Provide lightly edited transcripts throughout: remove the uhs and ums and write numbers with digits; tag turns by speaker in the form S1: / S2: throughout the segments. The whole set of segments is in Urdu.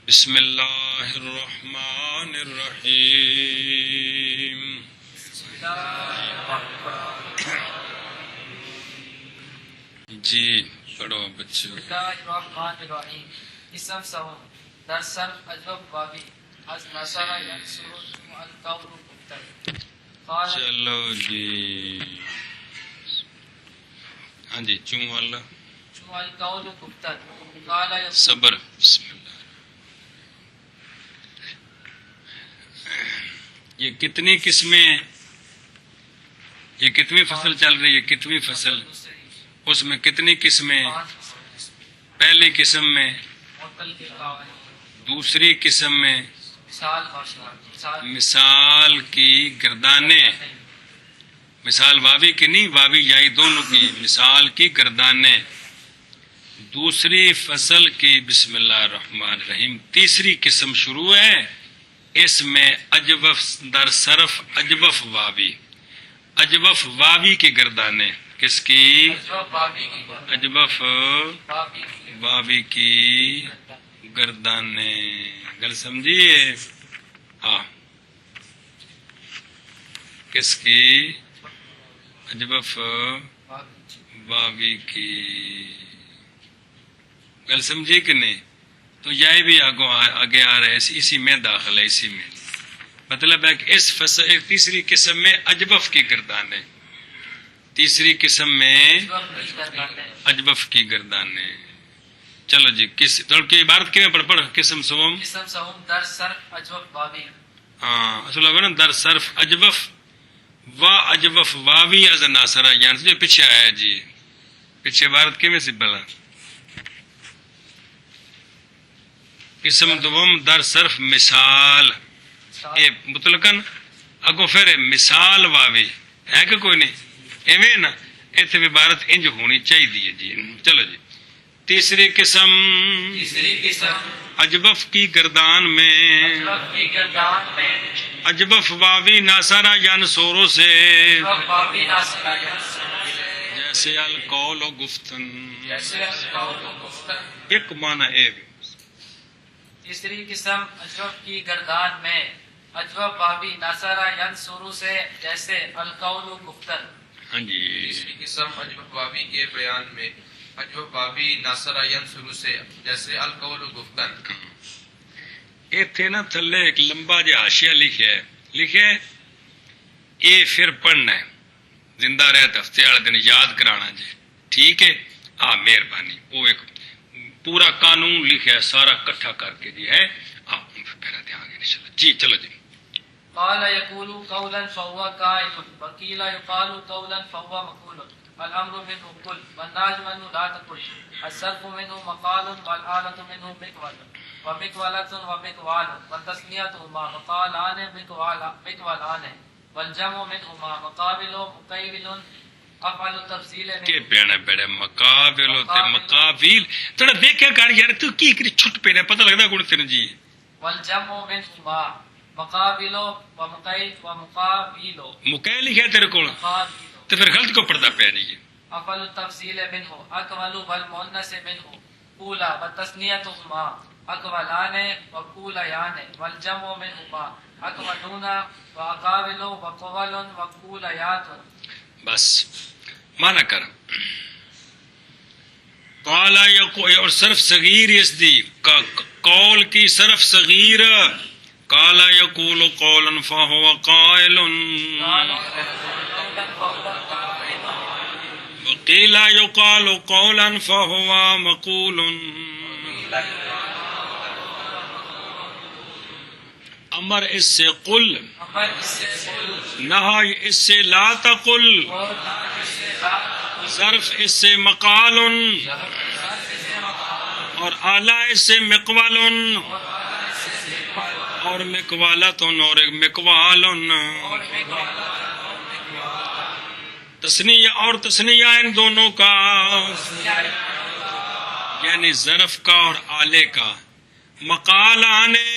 S1: بسم اللہ الرحمن الرحیم جی پڑھو بچوں.
S2: بسم اللہ الرحمن الرحیم. اسم سوم در صرف اجوب بابی از نصر ینصر القول مبتر.
S1: چلو جی ہاں جی چوں والا
S2: القول مبتر. قال
S1: صبر. بسم اللہ. یہ کتنی قسمیں، یہ کتنی فصل چل رہی ہے؟ کتنی فصل؟ اس میں کتنی قسمیں؟ پہلی قسم میں، دوسری قسم میں مثال کی گردانیں، مثال واوی کی نہیں، واوی یائی دونوں کی، مثال کی گردانیں. دوسری فصل کی بسم اللہ الرحمن الرحیم. تیسری قسم شروع ہے، اس میں اجوف در صرف اجوف واوی، اجوف واوی کی گردانیں. کس کی؟ اجوف واوی کی گردانیں. گل سمجھیے؟ ہاں کس کی؟ اجوف واوی کی. گل سمجھی کہ نہیں؟ تو یہ بھی آگے آ رہا ہے، اسی میں داخل ہے. اسی میں مطلب ہے کہ اس فصل تیسری قسم میں اجوف کی گردانیں، تیسری قسم میں اجوف کی گردانیں. چلو جی کس کی عبارت کیوں پڑھ قسم سوم
S2: در صرف اجوب بابی.
S1: ہاں اصل نا در صرف اجوف و اجوف واوی از ناصرہ یعنی جو پیچھے آیا جی، پیچھے عبارت کیویں سی بلا. قسم دوم در صرف مثال اے مطلقاً اگو پھر مثال واوی ہے کہ کوئی نہیں ایویں نا، اتنے عبارت انج ہونی چاہیے جی. چلو جی تیسری قسم اجوف کی گردان میں اجوف واوی ناصرہ ینصرو سے جیسے القول و گفتن. ایک معنی اے بھی.
S2: تیسری قسم اجوب کی گردان میں اجوب بابی ناصرہ ینصرو سے جیسے القول گفتن.
S1: ہاں جی
S3: تیسری قسم اجوب بابی کے بیان میں اجوب بابی ناصرہ ینصرو سے جیسے القول گفتن.
S1: ایتھے نا تھلے ایک لمبا جہا حاشیہ لکھے اے پھر پڑھنا ہے، زندہ رہت ہفتے والے دن یاد کرانا جی. ٹھیک ہے مہربانی. وہ ایک پورا قانون لکھا ہے سارا کٹھا کر کے جی ہے. پھر دھیان گے انشاءاللہ. جی چلو جی.
S2: قال يقول قولا فهو قائل وقيل يقال قولا فهو مقول. الامر منه كل والناج منه لا تقل. الصرف منه مقال والآلة منه مقول ومقولة ومقوال والتثنية مقالان مقولان والجمع منهما مقابل مقيل. افعل التفصیل
S1: کے پینا بیڑے مقابل تے مقابل تھوڑا دیکھیا کر یار تو کی کری چھٹ پینا پتہ لگدا کوئی تین جی.
S2: والجمع منهما مقابل ومقيل ومقابل.
S1: مقابل لکھا تیرے کول تو پھر غلط کو پڑھدا پیا نہیں.
S2: افعل التفصیل منه اکمل والمؤنث منه اولا والتثنیتهما اکملان وقولان والجمع منهما اکملون واقابل وقول وقولیات.
S1: بس مانا کر قالا اور صرف صغیر اس دی قول کی صرف صغیر. قالا یقول قولا فهو قائل وقیل یقال قولا فهو مقول. امر اس سے قل، نہی اس سے لا تقل، ظرف اس سے مقال اور اعلیٰ اس سے مقول اور مقوالت اور مقوال. تثنیہ اور تثنیہ ان دونوں کا یعنی ظرف کا اور آلے کا. مقال آنے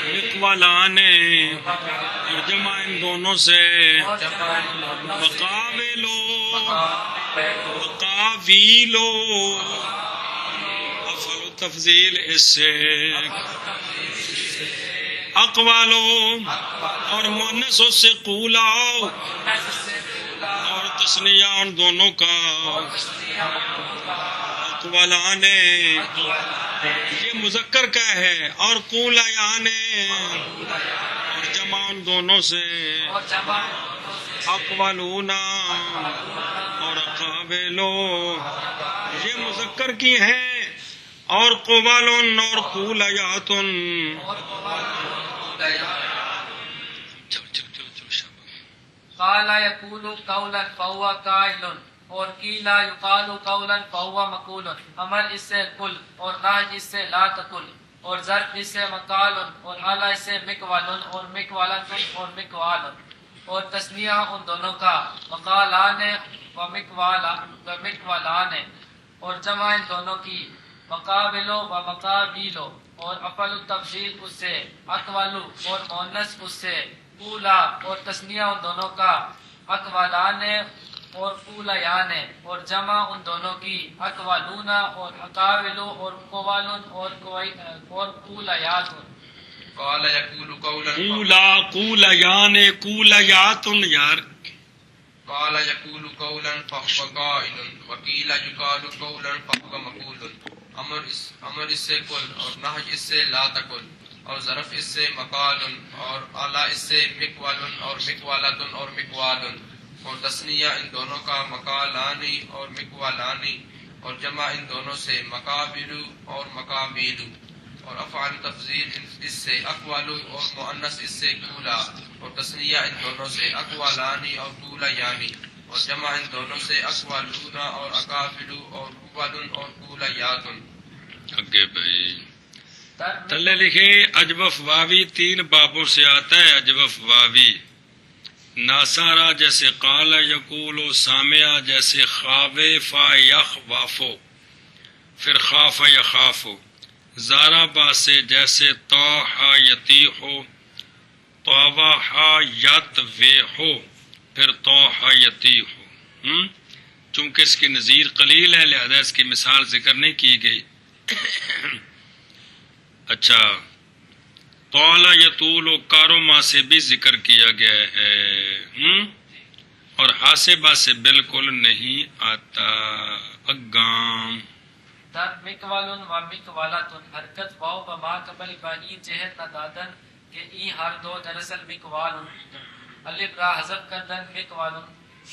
S1: مقوالان اور جمع ان دونوں سے مقابلو مقابیلو. افعل التفضیل اس سے اقوالو اور مؤنث اس سے قولا اور تثنیہ ان دونوں کا اقوالان یہ مذکر کا ہے اور قولایان اور جمع ان دونوں سے اقوالونا اور اقابلو یہ مذکر کی ہیں اور قوالن اور قولیاتن
S2: قال يقول قولا فهو قائل اور قیل یقال قولا فهو مقول امر اس سے کل اور نہی اس سے لا تقل اور ظرف اس سے مقال اور اعلی اس سے مقوال اور مقوالۃ اور مقوال اور تسنیہ ان دونوں کا مقالان و مقوالان اور جمع ان دونوں کی مقابلو و مقابیلو اور افعل التفضیل اس سے اقوالو اور مؤنث اس سے اولا اور تسنیہ ان دونوں کا اقوالان اور اولیان اور جمع ان دونوں کی اقوالونا اور اقاولو اور قوالن اور اولیات
S3: قال يقول قولا
S1: قولا قولیان قولیاتن یار
S3: قال يقول قولا فهو قائل وقيل يقال قولا فهو مقول امر اس سے کل اور نہی اس سے لا تقل اور ظرف اس سے مقال اور اعلی اس سے مقوال اور مقوالۃ اور مقوال اور تثنیہ ان دونوں کا مقالانی اور مقوالانی اور جمع ان دونوں سے مقابل اور مقابیل اور افعال تفضیل اس سے اقوال اور مؤنث اس سے قولا اور تثنیہ ان دونوں سے اقوالانی اور قولیانی اور جمع ان دونوں سے اقوالونا اور اقابل اور قوال اور قولیات.
S1: آگے بھائی تلے لکھے اجوف واوی 3 بابوں سے آتا ہے. اجوف واوی ناسارا جیسے قال یقول، سامعہ جیسے خاوے فا یخ وافو، پھر خاف یخافو. زارا با سے جیسے توحا یتیحو، طاوحا یت ویحو، پھر توحا یتیحو. چونکہ اس کی نظیر قلیل ہے لہذا اس کی مثال ذکر نہیں کی گئی. اچھا طول یطول و کاروما سے بھی ذکر کیا گیا ہے اور حاسبہ سے بالکل نہیں آتا. اگام
S2: در مقوالن و مقوالاتن حرکت واو بما قبل بانی جہت ندادن کہ ای ہر دو دراصل مقوالن الف را حذف کردن مقوالن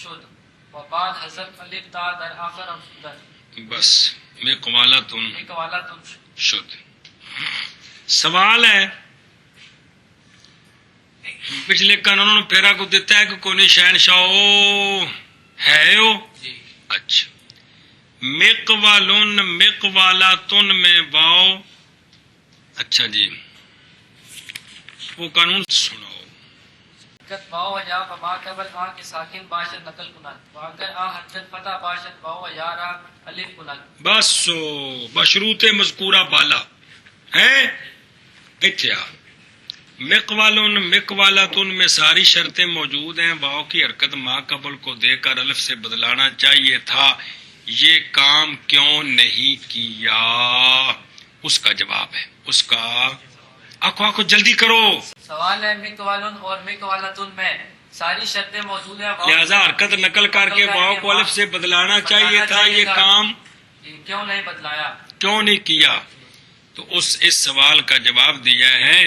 S2: شد و بعد حذف الف تا در آخر افدن
S1: بس مقوالاتن
S2: مقوالاتن
S1: شد. سوال ہے پچھلے قانونوں نے پھیرا کو دیتا ہے کہ کونی شہنشاہ ہے ہو. اچھا مقوالن مقوالاتن میں واو. اچھا جی وہ قانون سناؤ.
S2: حرکت واو یا بما قبل آ کے ساکن باشد نقل کنن و اگر آ حرکت فتح باشد واو یا را الف کنن.
S1: بس بشروط مذکورہ بالا ہے اتیا. مقوالن مقوالاتن میں ساری شرطیں موجود ہیں. واو کی حرکت ما قبل کو دے کر الف سے بدلانا چاہیے تھا، یہ کام کیوں نہیں کیا؟ اس کا جواب ہے، اس کا آنکھوں جلدی کرو.
S2: سوال ہے مقوالن اور مقوالاتن میں ساری شرطیں موجود ہیں،
S1: لہذا حرکت نقل کر کے واو کو الف سے بدلانا چاہیے تھا، یہ کام
S2: کیوں نہیں بدلایا؟
S1: کیوں نہیں کیا؟ تو اس سوال کا جواب دیا ہے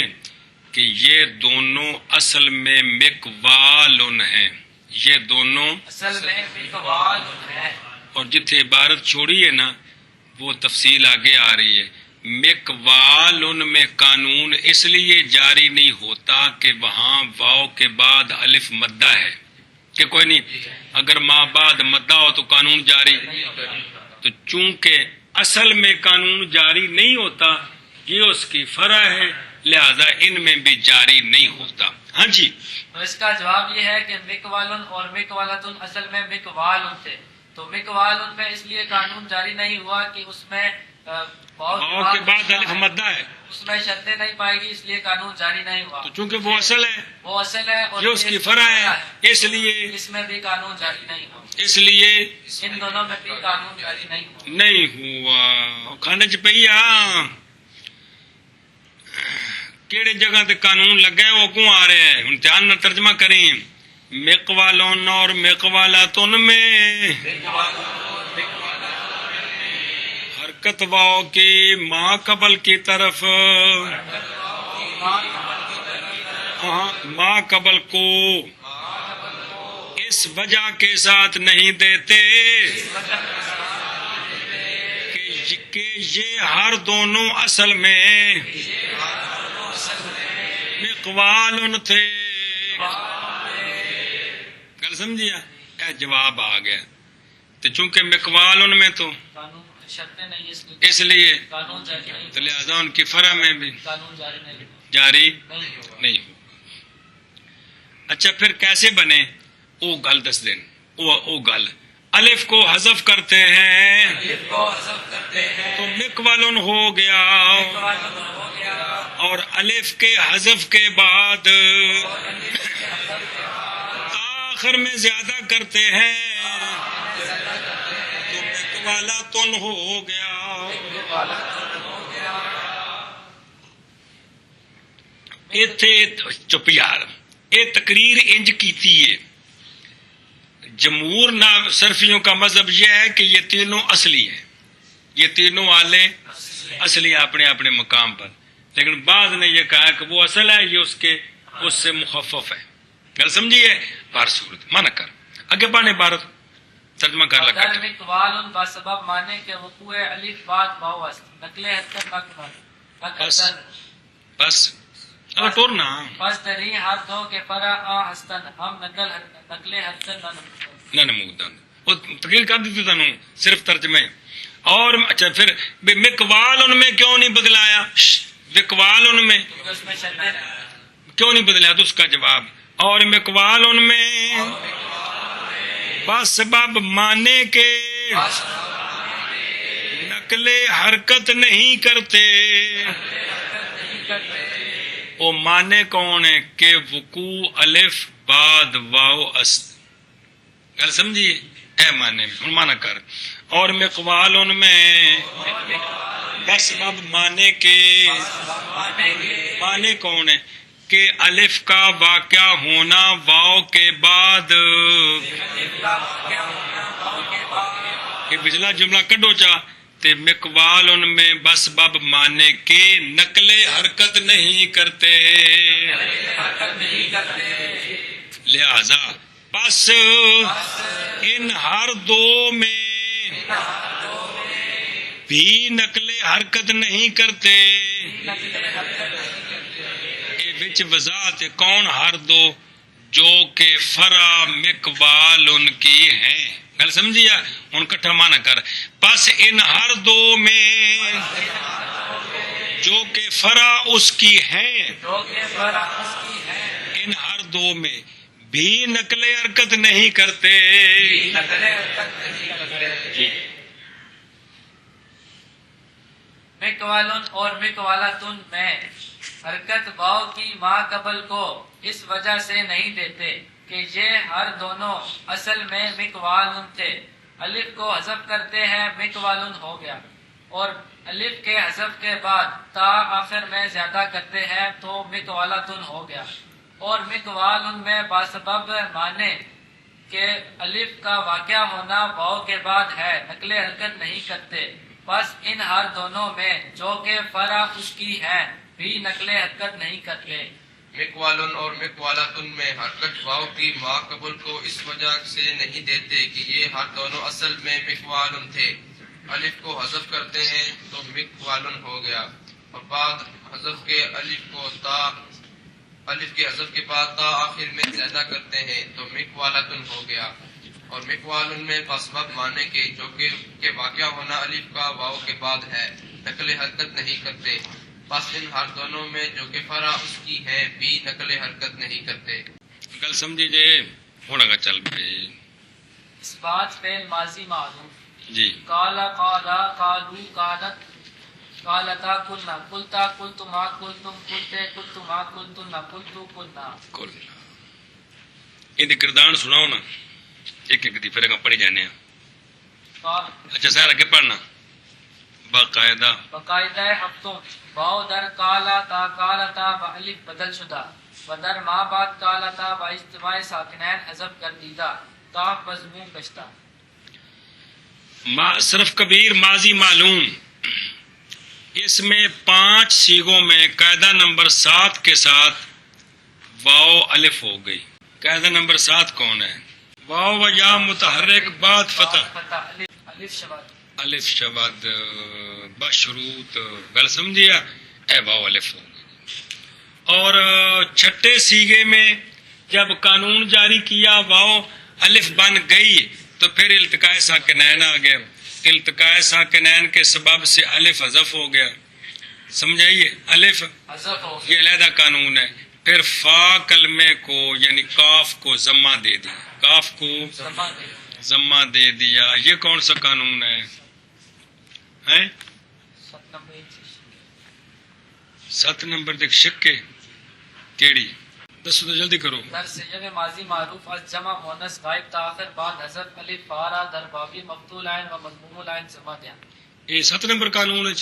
S1: کہ یہ دونوں اصل میں مقوالن ہیں. یہ دونوں
S2: اصل میں مقوالن ہے
S1: اور جتنے عبارت چھوڑی ہے نا وہ تفصیل آگے آ رہی ہے. مقوالن میں قانون اس لیے جاری نہیں ہوتا کہ وہاں واو کے بعد الف مدہ ہے کہ کوئی نہیں، اگر ما بعد مدہ ہو تو قانون جاری. تو چونکہ اصل میں قانون جاری نہیں ہوتا، یہ اس کی فرع ہے، لہذا ان میں بھی جاری نہیں ہوتا. ہاں جی
S2: تو اس کا جواب یہ ہے کہ مقوالن اور مقوالاتن اصل میں مقوالن تھے، تو مقوالن میں اس لیے قانون جاری نہیں ہوا کہ اس میں
S1: واو کے بعد الف مدہ ہے
S2: اس میں شرطیں نہیں پائے گی، اس لیے قانون جاری نہیں ہوا.
S1: تو چونکہ وہ اصل ہے
S2: وہ اصل ہے اور
S1: یہ اس کی فرع ہے، اس لیے
S2: اس میں بھی قانون جاری نہیں ہوا.
S1: اس لیے
S2: ان دونوں میں بھی قانون جاری نہیں ہوا.
S1: نہیں ہوا. کھانے چ پئی آ کیڑے جگہ تے قانون لگا ہے وہ کیوں آ رہے ہیں؟ ہن دھیان نہ ترجمہ کریں. مقوالون اور مقوالاتن میں حرکت واؤ کی ما قبل کی طرف ما قبل کو اس وجہ کے ساتھ نہیں دیتے کہ یہ ہر دونوں اصل میں مقوال تھے. گل سمجھیا؟ اے جواب آ گیا. تو چونکہ مقوال ان میں تو
S2: قانون شرطیں نہیں،
S1: اس لیے
S2: قانون جاری نہیں
S1: تو لہذا ان کی فرع میں بھی
S2: قانون جاری نہیں
S1: جاری
S2: نہیں ہوا.
S1: نہیں ہو. اچھا پھر کیسے بنے؟ او گل دس دین. او گل الف کو حذف کرتے ہیں تو مقولن ہو گیا، اور الف کے حذف کے بعد آخر میں زیادہ کرتے ہیں تو مقولاتن ہو گیا. چپ یار، یہ تقریر انج کیتی ہے. جمہور صرفیوں کا مذہب یہ ہے کہ یہ تینوں اصلی ہیں، یہ تینوں آلے اصلی اپنے اپنے مقام پر، لیکن بعض نے یہ کہا کہ وہ اصل ہے، یہ اس سے مخفف ہے. گل سمجھیے؟ بار صورت منع کر اگے پانے عبارت ترجمہ کر لگا.
S2: اگر مقوال بسبب مانے کے وقوع الف بعد واو است نقل حرکت نہ
S1: بس اب ٹورنا
S2: بس دری ہر دو کے فرع آ ہستن ہم نقل حرکت
S1: نہ نمودن وہ تقریر کر دی تھی تنوں صرف ترجمے. اور اچھا پھر مقوال ان میں کیوں نہیں بدلایا؟ مقوال ان میں
S2: اس میں شرطیں
S1: کیوں نہیں بدلایا؟ تو اس کا جواب اور مقوال ان میں بسبب مانے کے نقل حرکت نہیں کرتے. وہ مانے کون ہے کہ وقوع الف بعد واو است. گل سمجھیے؟ اے مانے میں مانا کر. اور مقوال ان میں بسبب مانے کے مانے کون ہے کہ الف کا واقع ہونا واو کے بعد. کہ پچھلا جملہ کڈو چا تے مقوال ان میں بسبب مانے کے نقل حرکت نہیں کرتے. لہذا بس ان ہر دو میں بھی نقل حرکت نہیں کرتے. وچ وضاحت کون ہر دو؟ جو کہ فرع مقوال ان کی ہیں. گل سمجھیا؟ ہن کٹھا مانا کر. بس ان ہر دو میں جو کہ فرع اس کی ہیں، ان ہر دو میں بھی نقل حرکت نہیں کرتے.
S2: مقوالن اور مقوالاتن میں حرکت واو کی ما قبل کو اس وجہ سے نہیں دیتے کہ یہ ہر دونوں اصل میں مقوالن تھے. الف کو حذف کرتے ہیں مقوالن ہو گیا، اور الف کے حذف کے بعد تا آخر میں زیادہ کرتے ہیں تو مقوالاتن ہو گیا. اور مقوالن میں باسبب مانے کہ الف کا واقع ہونا واو کے بعد ہے نقل حرکت نہیں کرتے. بس ان ہر دونوں میں جو کہ فرع اس کی ہے بھی نقل حرکت نہیں کرتے.
S3: مقوالن اور مقوالاتن میں حرکت واو کی ما قبل کو اس وجہ سے نہیں دیتے کہ یہ ہر دونوں اصل میں مقوالن تھے. الف کو حذف کرتے ہیں تو مقوالن ہو گیا، اور بعد حذف کے الف کے حذف کے بعد تا آخر میں زیادہ کرتے ہیں تو مقوالاتن ہو گیا. اور مقوالن میں بسبب مانے کے جو کہ واقع ہونا الف کا واو کے بعد ہے نقل حرکت نہیں کرتے. بس ان ہر دونوں میں جو کہ فرع اس کی ہے بھی نقل حرکت نہیں کرتے.
S1: گل سمجھی جے؟ ہونا گا چل بھائی.
S2: اس بات فعل ماضی معلوم
S1: جی.
S2: قال قالا قالو قالت قالتا قلنا قلتا قلت ما قلتم قلتے قلت ما قلتن قلت قلنا
S1: یہ گردان سناؤ نا ایک ایک دی پھر اگاں پڑھی جانے ہیں. اچھا سر آگے پڑھنا باقاعدہ
S2: باقاعدہ ہفتوں واو در کالا تا کالتا و الف بدل شدہ و در ما بعد کالتا و اجتماع ساکنین حذف گردیدہ تا مضمون گشتہ.
S1: صرف کبیر ماضی معلوم، اس میں 5 صیغوں میں قاعدہ نمبر 7 کے ساتھ واو الف ہو گئی. قاعدہ نمبر 7 کون ہے؟ واو و یا متحرک بعد فتح
S2: الف شباد
S1: الف شبد بشروط گل سمجھیا اے واو الف ہو گئی. اور چھٹے سیغے میں جب قانون جاری کیا واو الف بن گئی تو پھر التقاء ساکنین آ گیا. التقاء ساکنین کے سبب سے الف حذف ہو گیا. سمجھائیے الف
S2: حذف ہو
S1: یہ علیحدہ قانون ہے. پھر فا کلمے کو یعنی کاف کو ضمہ دے دیا، کاف کو ضمہ دے دیا. یہ کون سا قانون ہے؟ 7 نمبر دیکھ شکے کیڑی دسو تو جلدی کرو.
S2: در سیغ ماضی معروف از جمع مؤنث غائب تاخر بعد حذف الف فارا در بابی مفتول عین و مضموم العین ضمہ دیا.
S1: یہ 7 نمبر قانون ہے.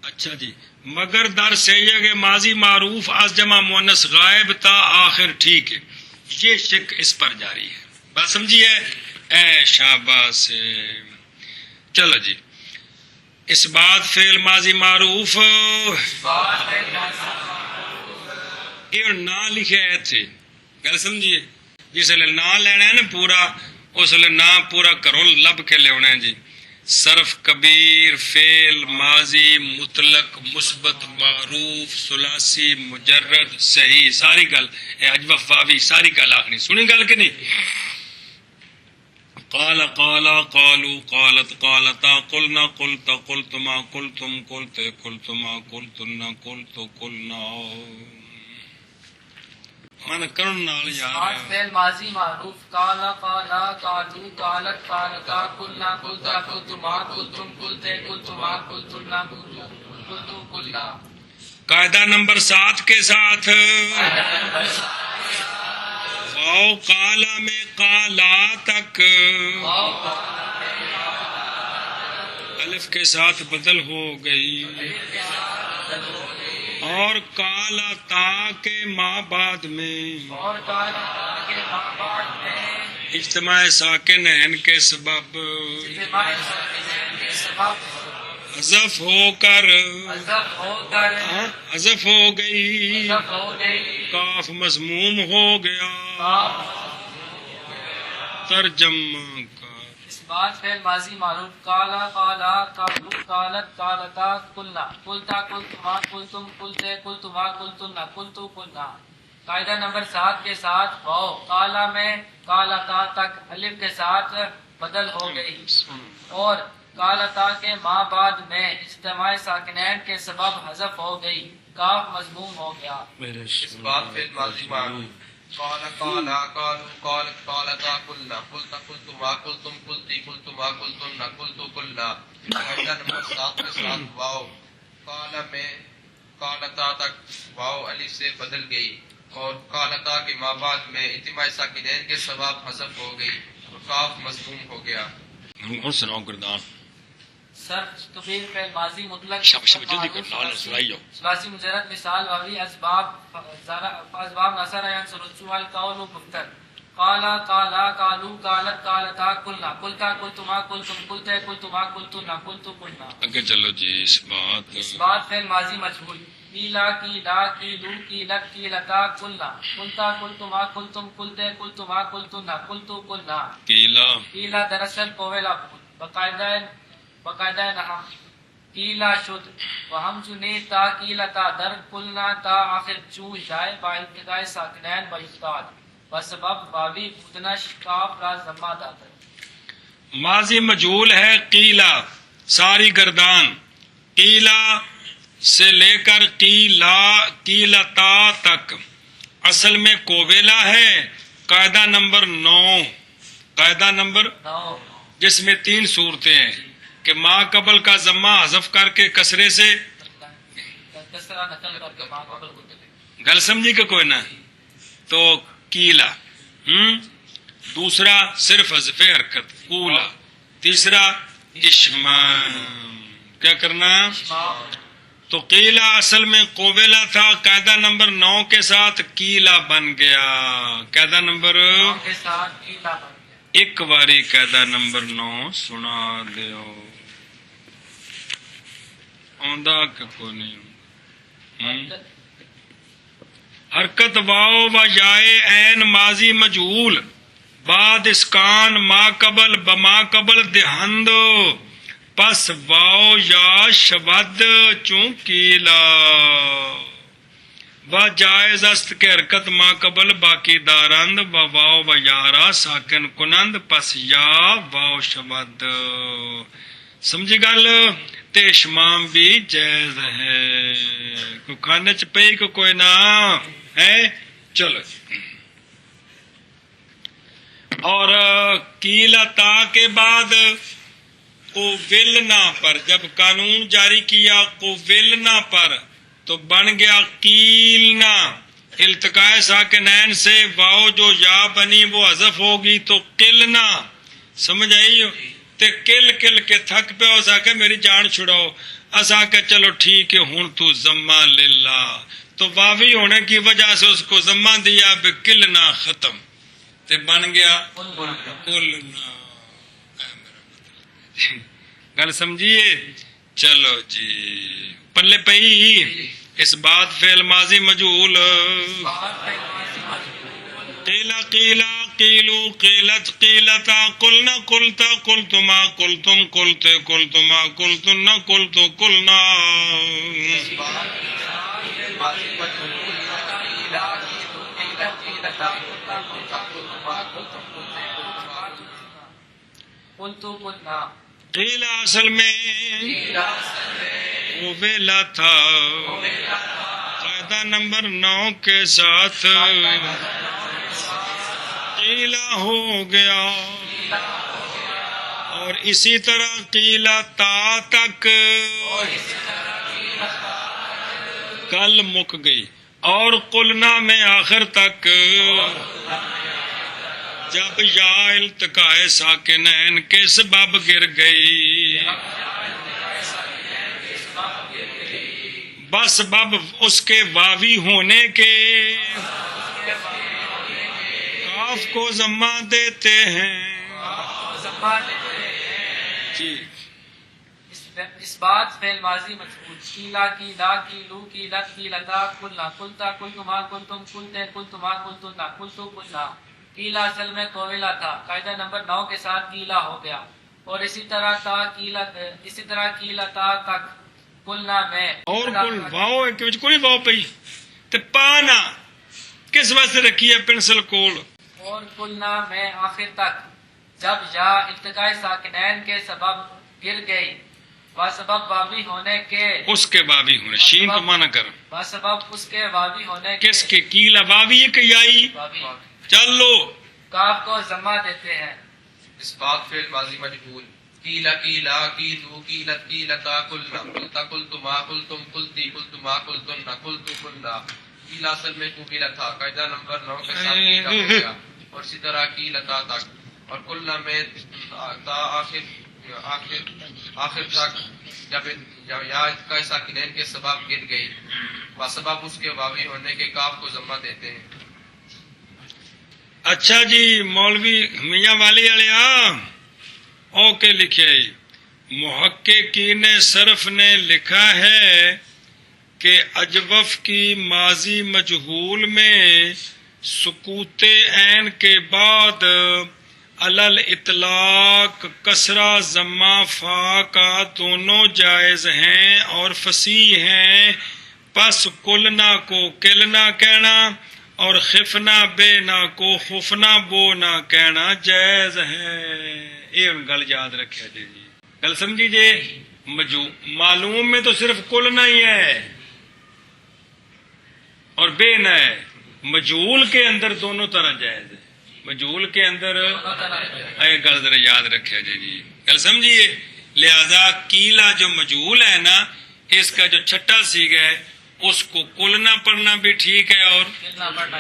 S1: اچھا جی، مگر در سیغ ماضی معروف از جمع مؤنث غائب تا آخر ٹھیک ہے. یہ شک اس پر جاری ہے. بات سمجھیے؟ اے شاباش. چلو جی، اس بات فعل ماضی معروف یہ نہ لکھے آئے تھے. گل سمجھیے؟ جس لئے نہ لینا ہے نا پورا، اس لئے نہ پورا کرو لب کے لے ہونا ہے جی. صرف کبیر فعل ماضی مطلق مثبت معروف ثلاثی مجرد صحیح ساری گل اجوف واوی ساری گل آخری سنی گل کہ نہیں؟ قال قالا قالو قالت قالتا قلنا قلت قلتما قلتم قلت قلتما قلتن قلت قلنا. مانا کرن نال یار
S2: فعل ماضی معروف کالا قالا قالو قالت قالتا قلنا قلتا قلتما قلتم قلتے قلتما قلتن قلت قلنا.
S1: قاعدہ نمبر 7 کے ساتھ واو قالا میں قالا تک الف کے ساتھ بدل ہو گئی اور کالا تا کے ما بعد میں
S2: اور کالا کے ماں بعد میں
S1: اجتماع ساکنین کے سبب
S2: اجتماع ساکنین کے سبب
S1: حذف ہو کر
S2: حذف ہو کر
S1: حذف ہو گئی،
S2: حذف ہو گئی،
S1: کاف مضموم ہو گیا. ترجمہ کا
S2: اس بات فعل ماضی معروف کالا قالا قالو قالت قالتا قلنا قلتا قلتما قلتم قلتے قلتما قلتن قلت قلنا. قاعدہ نمبر 7 کے ساتھ واو قالا میں قالتا تک الف کے ساتھ بدل ہو گئی اور قالتا کے ما بعد میں اجتماع ساکنین کے سبب حذف ہو گئی، کاف مضموم ہو گیا.
S3: اس بات فعل ماضی معروف قال قالا قالوا قالت قالتا قلنا قلت قلتما قلتم قلتی قلتما قلتن قلت قلنا. قاعدہ نمبر 7 کے ساتھ واو قالا میں قالتا تک واو الف سے بدل گئی اور قالتا کے ما بعد میں اجتماع ساکنین کے سبب حذف ہو گئی اور کاف مضموم ہو گیا.
S1: اور سناؤ گردان
S2: صرف کبیر فعل ماضی مطلق
S1: شب جلدی کرو نال سنائی جاؤ.
S2: ثلاثی مجرد مثال واوی اسباب نصر ینصر السؤال قول مفتر قالا قالا قالو قالت قالتا قلنا قلتا قلتما قلتم قلتے قلتما قلتن قلت قلنا.
S1: اگے چلو جی.
S2: اس بات فعل ماضی مجهول قیلا قیلا قیلو قیلت قیلتا قلنا قلتا قلتما قلتم قلتے قلتما قلتن قلت قلنا. قیلا دراصل کویلا باقاعدہ نحو قیلا شد و ہم چنے تا قیلتا در قلنا تا آخر چو جائے با ابتداء ساکنین با افتاد و سبب واوی بدنش کاف را ضمہ داتا.
S1: ماضی مجہول ہے قیلا ساری گردان، قیلا سے لے کر قیلتا تک اصل میں کوویلا ہے. قاعدہ نمبر 9 قاعدہ نمبر
S2: 9
S1: جس میں 3 صورتیں ہیں کہ ما قبل کا ضمہ حذف کر کے کسرے سے
S2: کسرہ نقل کر کے ماں قبل کو دے.
S1: گل سمجھی کہ کوئی نہ تو کیلا. دوسرا صرف حذف حرکت کولا. تیسرا اشمام. کیا کرنا؟ تو قیلا اصل میں قوبیلا تھا، قاعدہ نمبر 9 کے ساتھ کیلا بن گیا. قاعدہ نمبر
S2: کے ساتھ کیلا بن گیا.
S1: ایک باری قاعدہ نمبر 9 سنا دیو. آندا کہ کوئی نہیں. حرکت واو و یائے عین ماضی مجہول بعد اسکان ما قبل بما قبل دہند پس واو یا شبد چون کیلا و جائز است کے حرکت ما قبل باقی دارند و واو و یارا ساکن کنند پس یا واو شبد. سمجھی گل؟ تے اشمام بھی جائز ہے. کوئی کھانے چ پئی کو کوئی نہ ہے. چلو اور کیلا تا کے بعد قوّلنا پر جب قانون جاری کیا قوّلنا پر تو بن گیا کیلنا. التقاء ساکنین سے واو جو یا بنی وہ حذف ہوگی تو قلنا. سمجھ آئی ہو؟ تے کل کل کے تھک پہ ہو سکے میری جان چھڑاؤ. اسا کہ چلو ٹھیک ہے ہوں تو ذمہ للہ. تو واوی ہونے کی وجہ سے اس کو ذمہ دیا بکلنا ختم تے بن گیا کلنا. گل سمجھیے؟ چلو جی پلے پئی اس بات فعل ماضی مجہول. قیلا قیلا قیلو قیلت قیلتا قلنا قلتا قلتما قلتم قلتے قلتما قلتن قلتو قلنا. قیلا اصل میں قوبیلا تھا، قاعدہ نمبر 9 کے ساتھ قیلا ہو گیا. اور اسی طرح قیلا تا تک کل مک گئی. اور قلنا میں آخر تک جب یا التقاء ساکنین کے سبب گر گئی بس سبب اس کے واوی ہونے کے کاف کو ضمہ دیتے ہیں. جی
S2: اس بات فعل ماضی مجہول کیلا کی لا کی لو کی لت کی لتا کلنا کلتا کلتما کلتم کلتے کلتما کلتنا کلتو کلنا. کیلا اصل میں قویلا تھا، قاعدہ نمبر 9 کے ساتھ کیلا ہو گیا. اور اسی طرح کیلا تا تک کلنا میں
S1: اور کل واو ہے کہ کوئی واو پئی تے پانا کس واسطے رکھی ہے پنسل کول.
S2: اور کلنا میں آخر تک جب یا التقاء ساکنین کے سبب گر گئی سبب واوی ہونے کے
S1: اس کے واوی ہونے شین کو مانا کر
S2: سبب اس کے واوی ہونے کے
S1: کس کے کیلا واوی ہے کہ یائی چلو
S2: کاف کو ضمہ دیتے ہیں.
S3: اس بات فعل ماضی مجہول کیلا کیلا کیلو کیلت کیلتا کلنا کلتا کلتما کلتم کلتی کلتما کلتن کلتو کلنا. کیلا اصل میں قوبیلا تھا، قاعدہ نمبر 9 کے ساتھ کیلا ہو گیا. اور اسی طرح کیلتا تک اور کلنا میں تا آخر تک جب یا کا ساکنین کے سبب گر گئی وہ سبب اس کے واوی ہونے کے کاف کو ضمہ دیتے ہیں.
S1: اچھا جی مولوی میاں والی والیا او کے لکھے محققین صرف نے لکھا ہے کہ اجوف کی ماضی مجہول میں سکوت عین کے بعد علل اطلاق کسرہ ضمہ فا کا دونوں جائز ہیں اور فصیح ہیں. پس کلنا کو کلنا کہنا اور خفنا بے نہ کو خفنا بو نہ کہنا جائز ہے. یہ گل یاد رکھے جی گل سمجھی جی. معلوم میں تو صرف کلنا ہی ہے اور بے نہ ہے. مجہول کے اندر دونوں طرح جائز ہے. مجہول کے اندر گل ذرا یاد رکھے جی گل سمجھیے. لہذا کیلا جو مجہول ہے نا، اس کا جو چھٹا سیغہ ہے اس کو کلنا پڑھنا بھی ٹھیک ہے، اور
S2: کلنا پڑھنا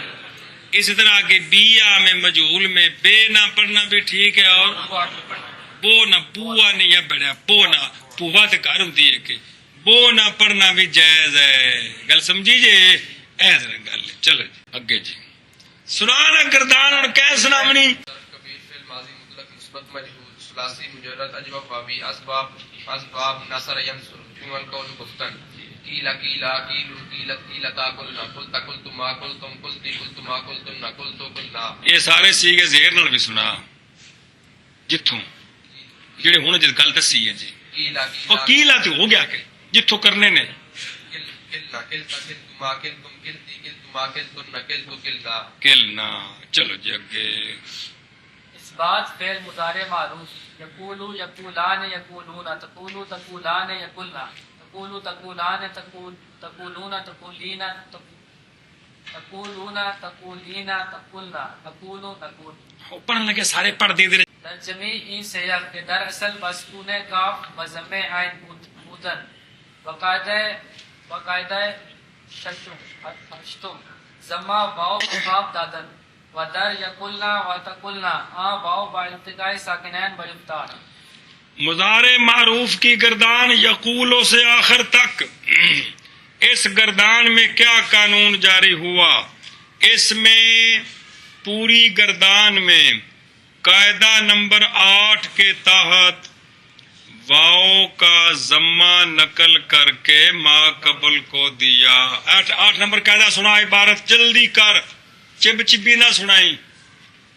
S1: اسی طرح کہ بیا میں مجہول میں بے نہ پڑھنا بھی ٹھیک ہے، اور بو نہ بوا نہیں یا بڑا بو نہ بوا تو کر ہوتی ہے کہ بو نہ پڑھنا بھی جائز ہے. گل سمجھی جی؟ ایس گل ہے. چلو جی اگے جی سنانا گردان اور کیا سناونی.
S3: کبیر فعل ماضی مطلق مثبت مجہول ثلاثی مجرد اجوب واوی اسباب نصر ینصر جمل قول گفتن کیلا کیلا کیلو کیلت کیلتا قلنا قلتا قلت ما قلتم قلتی قلت ما قلتن قلتو قلنا.
S1: یہ سارے سیغے زہر نال بھی سنا جتھوں جڑے ہن جس گل دسی ہے جی.
S3: کیلا
S1: اور کیلا تو ہو گیا کہ جتھوں کرنے نے
S3: کلنا کلتا کلت ما کلتم کلتی کلت ما قلتن قلتو قلنا.
S1: کلنا. چلو جی اگے.
S2: اثبات فعل مضارع معروف یقولو یقولان یقولون تقولو تقولان یقولنا تقولو تقولان تقولون تقولین تقولون تقولین تقولنا تقولو تقول.
S1: پڑھنے لگے سارے پڑھ دے دے.
S2: ترجمی این سیاق کے دراصل مسکون کاف وضم عین بودن باقاعدہ شتم زما واو باب دادن و در یقلنا و تقلنا آ واو با التقاء ساکنین بالافتار.
S1: مضارع معروف کی گردان یقولوں سے آخر تک. اس گردان میں کیا قانون جاری ہوا؟ اس میں پوری گردان میں قاعدہ نمبر 8 کے تحت واؤ کا ضمہ نقل کر کے ما قبل کو دیا. 8 نمبر قاعدہ سنا عبارت جلدی کر، چب چبی نہ سنائی.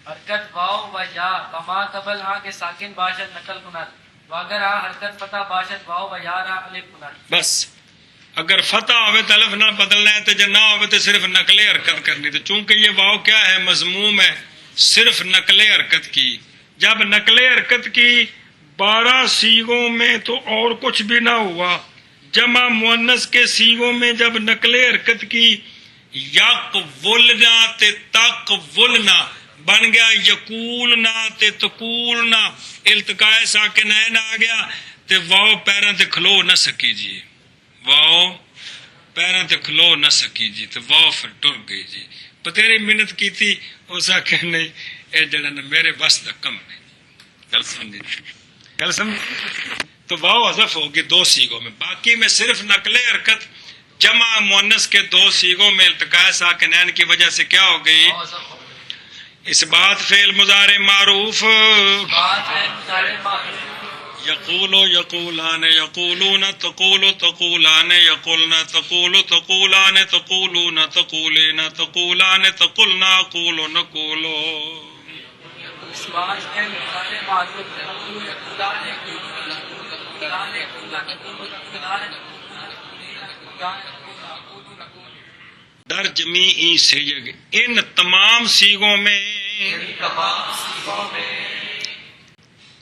S2: حرکت واو و یا کما قبل ہاں کے ساکن باشد نقل کنت و اگر ہاں حرکت فتح باشد واو و یا را الف کنت.
S1: بس اگر فتح ہوئے تو الف نہ بدلنا ہے، تو جب نہ ہوئے تو صرف نقل حرکت کرنی. تو چونکہ یہ واو کیا ہے؟ مضموم ہے، صرف نقل حرکت کی. جب نقل حرکت کی 12 سیغوں میں تو اور کچھ بھی نہ ہوا. جمع مؤنث کے سیغوں میں جب نقل حرکت کی یقولنا تے تقولنا بن گیا یقولنا تے تقولنا، التقاء ساکنین آ گیا تے واو پیروں تے کھلو نہ سکی جی. واو پیروں تے کھلو نہ سکی جی، تو واو پھر ٹر گئی جی. بتیری محنت کی تھی اس آخر نہیں اے جڑا نا میرے بس دا کم نہیں. گل سمجھی؟ گل سمجھ؟ تو واو حذف ہوگی 2 سیغوں میں. باقی میں صرف نقل حرکت جمع مؤنث کے 2 سیغوں میں التقاء ساکنین کی وجہ سے کیا ہو گئی؟ اس بات فعل مضارع معروف یقولو یقولان یقولون تقولو تقولان یقولنا تقولو تقولان تقولون تقولین تقولان تقولنا قولو نقولو. در جمیع سیغ ان تمام سیغوں میں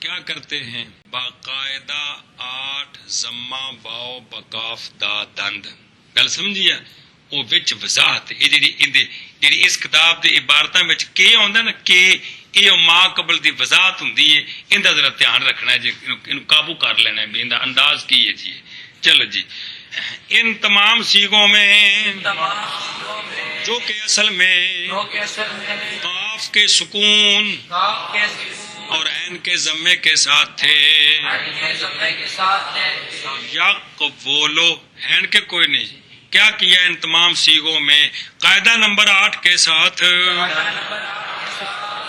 S1: کیا کرتے ہیں؟ باقاعدہ 8 ضمہ واو بکاف دا دند. گل سمجھیا؟ وہ وچ وضاحت جڑی اس کتاب دی عبارتاں وچ کے آندا نا کہ یہ ماں قبل دی وضاحت ہوندی ہے. اندا ذرا دھیان رکھنا ہے جی، انو قابو کر لینا ہے بھی اندا انداز کی ہے جی. چلو جی ان تمام سیغوں میں جو کہ اصل میں قاف کے سکون اور عین کے ضمے کے ساتھ تھے. یقولو عین کے کوئی نہیں. کیا کیا ان تمام سیغوں میں؟ قاعدہ نمبر 8 کے ساتھ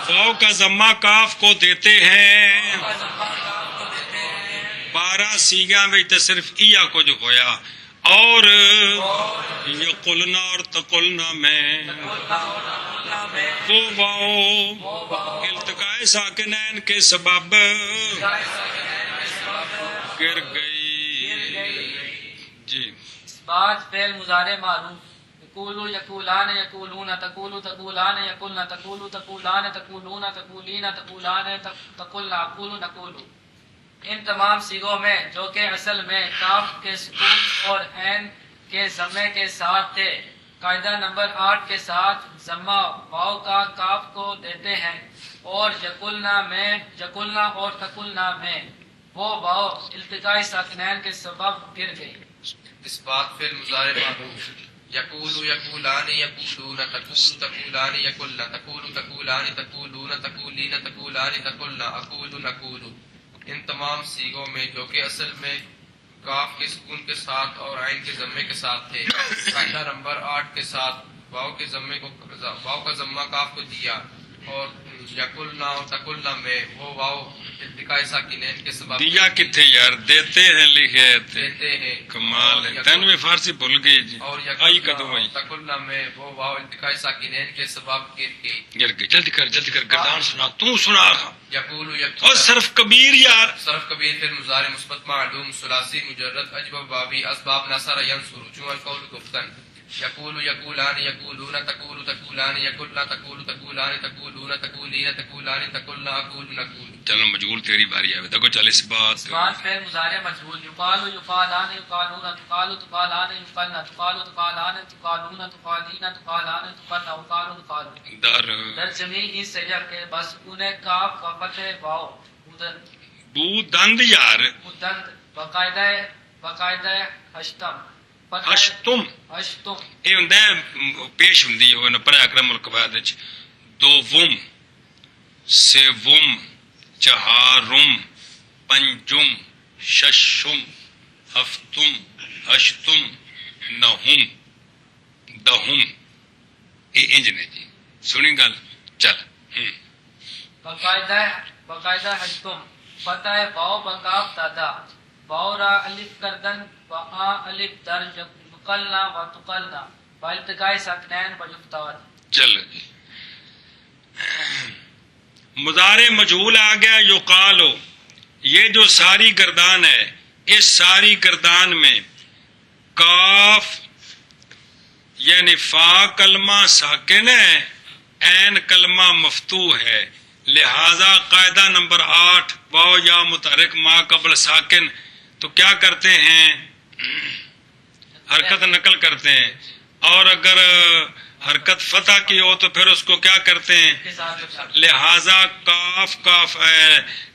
S1: واو کا ضمہ کاف کو دیتے ہیں. 12 سیغاں میں تو صرف ایا کو جو ہویا، اور یقولنا اور تقولنا میں وہ واو التقاء ساکنین کے سبب گر گئی جی.
S2: بات فعل مضارع معروف یقولو یقولان یقولون تقولو تقولان یقولنا تقولو تقولان تقولون تقولین تقولان تقولنا قولو نقولو. ان تمام سیغوں میں جو کہ اصل میں کاف کے سکون اور عین کے ضمے کے ساتھ تھے، قاعدہ نمبر 8 کے ساتھ ضمہ واو کا کاف کو دیتے ہیں، اور یقولنا اور تقولنا میں وہ واو التقاء ساکنین کے سبب گر گئی.
S3: اس بات فعل مضارع معروف یقول یقولان یقولون تقول تقولان یقولن تقول تقولان تقولون تقولین تقولان تقولن اقول نقول ان تمام صیغوں میں جو کہ اصل میں کاف کے سکون کے ساتھ اور عین کے ضمے کے ساتھ تھے. قاعدہ نمبر 8 کے ساتھ واو کے ضمے کو واو کا ضمہ کاف کو دیا اور یقولنا اور تقولنا میں وہ واو التقاء ساکنین کے سبب
S1: دیا کتنے یار دیتے ہیں لکھے تھے
S3: دیتے ہیں.
S1: کمال ہے تین میں فارسی بھول گئی جی
S3: اور
S1: آئی کدو آئی
S3: تقولنا میں وہ واو التقاء ساکنین کے سبب گر گئی.
S1: گر گئی. جلدی کر گردان سنا تو سنا
S3: یقول
S1: اور صرف کبیر یار
S3: صرف کبیر فعل مضارع مثبت معلوم ثلاثی مجرد اجوب واوی اسباب نصر ینصر چون القول گفتن یقول یقولان یقولون تقول تقولان یقولن تقول تقولان تقولون تقولین تقولان تقولن اقول نقول.
S1: چلو مجبور تیری باری ہے دیکھو چل اس بات
S2: بات فعل مضارع مجهول یقال یقالان یقالون تقال تقالان یقلن تقال تقالان تقالون تقالین تقالان تقلن وقال قال در جميع ہی سجا کے بس انہیں کاف و فتح واو
S1: بو دند یار
S2: مدند باقاعدہ ہشتم
S1: اشتم
S2: ہشتم
S1: یہ ہوں پیش ہوں پر اکرم القواعد دوم سوم چہارم پنجم ششم ہفتم اشتم نہم دہم یہ انج نے جی سنی گل چل
S2: باقاعدہ ہشتم فتح واو بکاف دادا واو را الف کردن و آ الف در نقلنا و تقلنا و التقاء ساکنین و جفتات.
S1: چلو جی مضارع مجہول آ گیا یقالو. یہ جو ساری گردان ہے اس ساری گردان میں کاف یعنی فا کلمہ ساکن ہے عین کلمہ مفتوح ہے لہذا قاعدہ نمبر 8 واو یا متحرک ما قبل ساکن تو کیا کرتے ہیں حرکت نقل کرتے ہیں اور اگر حرکت فتح کی ہو تو پھر اس کو کیا کرتے ہیں لہذا کاف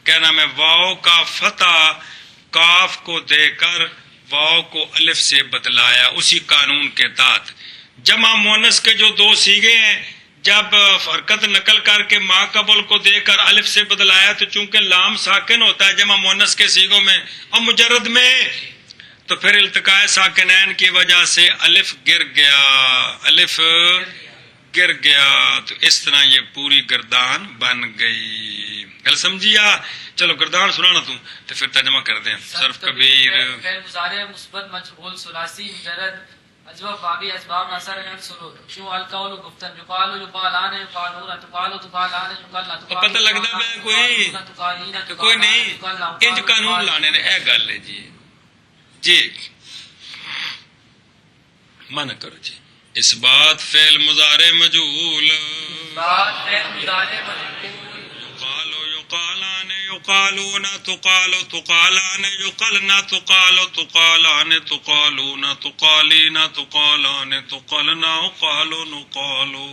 S1: کیا نام ہے واو کا فتح کاف کو دے کر واو کو الف سے بدلایا اسی قانون کے تحت. جمع مونس کے جو دو سیغے ہیں جب حرکت نقل کر کے ما قبل کو دے کر الف سے بدلایا تو چونکہ لام ساکن ہوتا ہے جمع مونس کے سیغوں میں اور مجرد میں تو پھر التقاء ساکنین کی وجہ سے الف گر گیا تو اس طرح یہ پوری گردان بن گئی. گل سمجھیا؟ چلو گردان سنانا تو پھر ترجمہ کر دیں. صرف کبیر
S2: فعل مضارع مثبت مجهول ثلاثی مجرد اجوب واوی اسباب نصر ینصر چون القول گفتن یقال یقالان یقالون تقال تقالان یقلن
S1: پتہ لگدا ہے کوئی نہیں انج قانون لانے نے اے گل ہے جی من کرو جی اس بات فعل مضارع مجہول یقالو یقالان یقالون تقالو تقالان یقلن تقالو تقالان تقالون تقالین تقالان تقلن وقالو نقالو.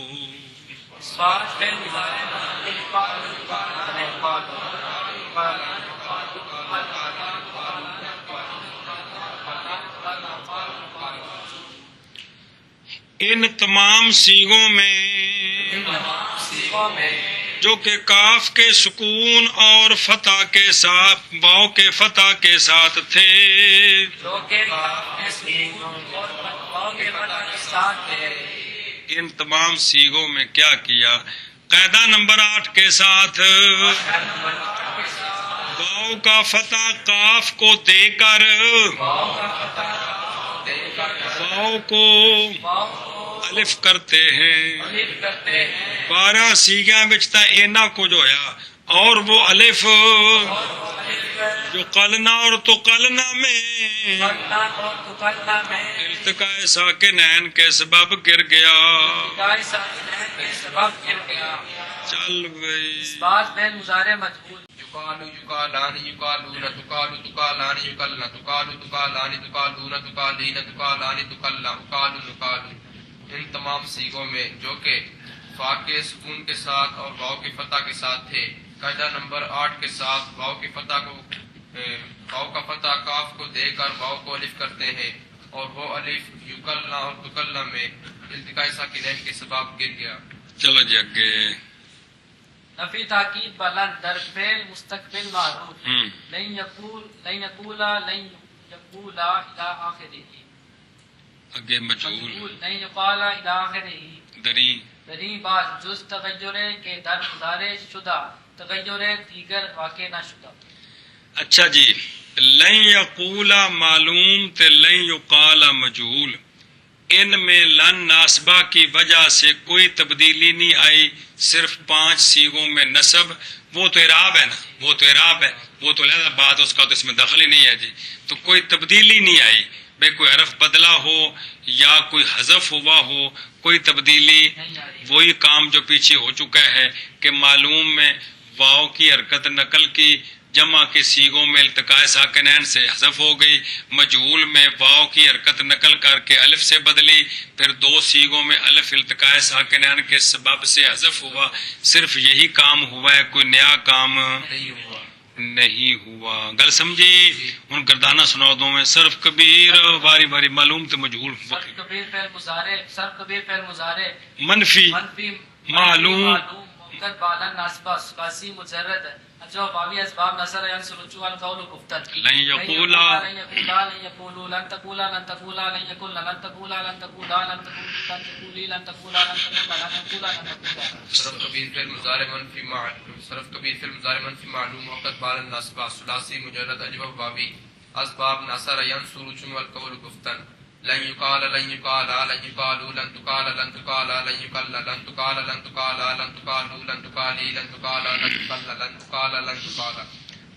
S1: ان تمام صیغوں میں جو کہ کاف کے سکون اور فتح کے ساتھ واو کے فتح کے ساتھ تھے ان تمام صیغوں میں کیا کیا قاعدہ نمبر 8 کے ساتھ واو کا فتح کاف کو دے کر واو کو الف کرتے ہیں 12 صیغیاں وچ تا اینا کچھ ہویا اور وہ الف جو قلنا اور تو قلنا میں التقاء ساکنین کے سبب گر گیا. چل بھائی
S2: بات میں مضارع مجهول
S3: یقالو یقالان یقالون تقالو تقالان یقلن تقالو تقالان تقالون تقالین تقالان تقلن وقالو نقالو. ان تمام صیغوں میں جو کہ فا کے سکون کے ساتھ اور واو کی فتح کے ساتھ تھے قاعدہ نمبر 8 کے ساتھ واو کی فتح کو واو کا فتح کاف کو دے کر واو کو الف کرتے ہیں اور وہ الف یکلنا اور تکلنا میں التقاء ساکنین کے سبب گر گیا.
S1: چلو جی اگے.
S2: نفی تاکید بلند در فعل مستقبل معروف
S1: ہم.
S2: لن یقولا الی آخرہ
S1: اگے مجهول.
S2: مجهول لن یقالا الی آخرہ
S1: دری.
S2: دری بعد جز تغیر کے در مضارع شدہ تغیر دیگر واقع نہ شدہ.
S1: اچھا جی، لن یقولا معلوم تے لن یقالا مجهول، ان میں لن ناسبہ کی وجہ سے کوئی تبدیلی نہیں آئی، صرف 5 صیغوں میں نصب. وہ تو اعراب ہے نا، وہ تو اعراب ہے، وہ تو لہذا بات اس کا تو اس میں دخل ہی نہیں ہے جی. تو کوئی تبدیلی نہیں آئی بھئی، کوئی حرف بدلا ہو یا کوئی حذف ہوا ہو، کوئی تبدیلی. وہی کام جو پیچھے ہو چکا ہے کہ معلوم میں واؤ کی حرکت نقل کی، جمع کے صیغوں میں التقاء ساکنین سے حذف ہو گئی، مجہول میں واؤ کی حرکت نقل کر کے الف سے بدلی، پھر 2 صیغوں میں الف التقاء ساکنین کے سبب سے حذف ہوا. صرف یہی کام ہوا ہے، کوئی نیا کام نہیں ہوا. گل سمجھی؟ ان گردانہ سنا دو میں صرف کبیر باری باری معلوم تے مجہول
S2: صرف کبیر فعل مضارع
S1: منفی معلوم
S2: مؤکد بالا ناسبہ ثلاثی مجرد جو باوی اسباب نصر ینصر رجوع القول گفتن
S1: لن یقولا
S2: لن یقولوا لن تقولا لن تقولا لن یقولن لن تقولا لن تقولا لن تقولی لن تقولا لن تقولا لن تقولا لن تقولا.
S3: صرف کبیر فعل مضارع منفی معلوم وقت بال نصبہ ثلاثی مجرد الف واوی اسباب نصر ینصر رجوع القول گفتن لن یقال لن یقالا لن یقالوا لن تقالا لن تقالا لن یقلا لن تقالا لن تقالا لن تقالوا لن تقالی لن تقالا لن تقلا لن تقالا لن تقالا.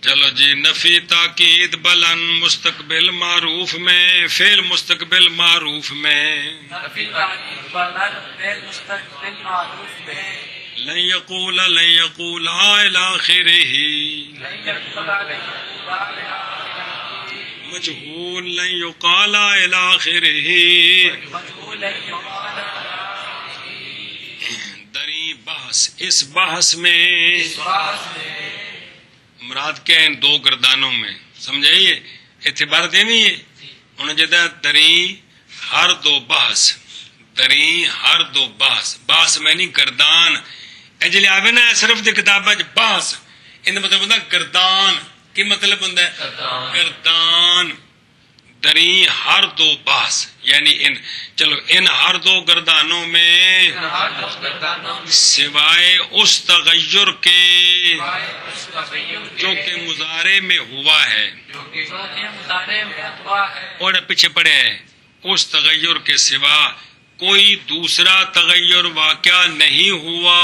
S1: چلو جی، نفی تاکید بلن مستقبل معروف میں، فعل مستقبل معروف میں
S2: نفی تاکید بلند فعل مستقبل معروف میں
S1: لن یقول لن یقول الی آخرہ
S2: لن یقولا لن یقولا
S1: مجہول لن یقال الی آخرہ
S2: مجہول لن یقولا
S1: دری بحث. اس بحث میں مراد کیا ہے؟ ان 2 گردانوں میں سمجھائیے. اعتبار دینی ہے انہوں جدہ دری ہر 2 بحث، دری ہر 2 بحث. بحث میں نہیں گردان اجلے آوے نا صرف دی کتابہ بحث، ان مطلب ہوتا گردان. کی مطلب ہوتا ہے؟ گردان. دری ہر 2 بحث یعنی چلو ان ہر 2 گردانوں میں سوائے اس تغیر کے جو کہ مضارع میں ہوا ہے اور پیچھے پڑے ہے، اس تغیر کے سوا کوئی دوسرا تغیر واقع نہیں ہوا.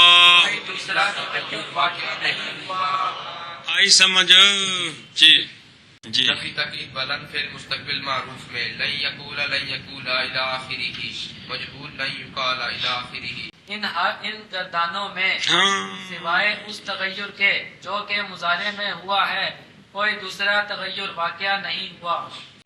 S1: آئی سمجھ جی جی.
S3: نفی تاکید بلند فعل مستقبل معروف میں لن یقولا لن یقولا الی آخرہ مجہول لن یقالا الی آخرہ.
S2: ان گردانوں میں سوائے اس تغیر کے جو کہ مضارع میں ہوا ہے کوئی دوسرا تغیر واقع نہیں ہوا.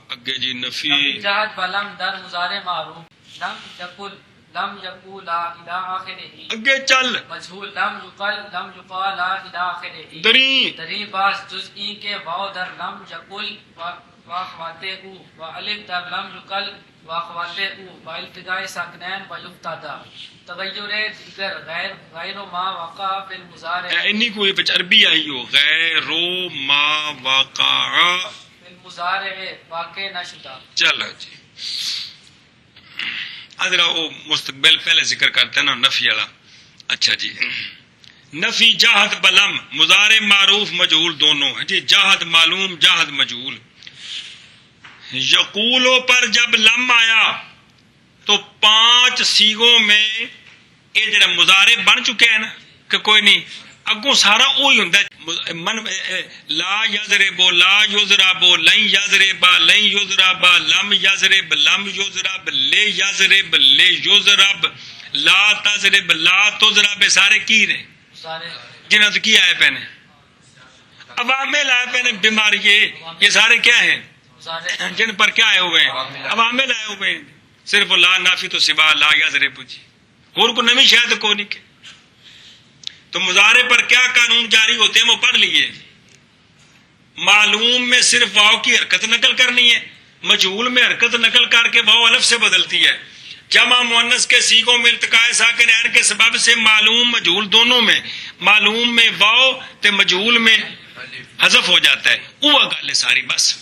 S1: اگے جی نفی
S2: جہد بلم در مضارع معروف لم یقل لم یقولا الی آخرہ
S1: اگے چل.
S2: مجہول لم یقل لم یقالا الی آخرہ دری باس جزئی کے واو در لم یقل واخواتے او و الف در لم یقل واخواتے او و التقاء ساکنین و یفتادا تغیر دیگر غیر ما وقع فی المضارع.
S1: انی کوئی بچ عربی آئی ہو غیر ما وقع
S2: فی المضارع واقع نہ شدہ.
S1: چلو جی ادرا وہ مستقبل پہلے ذکر کرتے ہیں نا نفی والا. اچھا جی، نفی جاہد بلم مضارع معروف مجہول دونوں ہے جی. جاہد معلوم جاہد مجہول. یقولوں پر جب لم آیا تو 5 صیغوں میں یہ جڑا مضارع بن چکے ہیں نا کہ کوئی نہیں اگوں سارا وہی ہوندا ہے. لا یضرب لا یضرب لن یضرب لن یضرب لم یضرب لم یضرب لے یضرب لے یضرب لا تضرب لا تضرب. سارے کی نے جنہاں تو کی آئے پہ نے عوامل آئے پہ نے بیماری. یہ سارے کیا ہیں جن پر کیا آئے ہوئے ہیں؟ عوامل آئے ہوئے ہیں. صرف لا نافی تو سوا لا یضرب جی اور کو نمی شاید کو نہیں کہ تو مضارع پر کیا قانون جاری ہوتے ہیں وہ پڑھ لیے. معلوم میں صرف واو کی حرکت نقل کرنی ہے، مجہول میں حرکت نقل کر کے واو الف سے بدلتی ہے. جمع مؤنث کے صیغوں میں التقاء ساکنین کے سبب سے معلوم مجہول دونوں میں، معلوم میں واو تے مجہول میں حذف ہو جاتا ہے. وہ گل ہے ساری. بس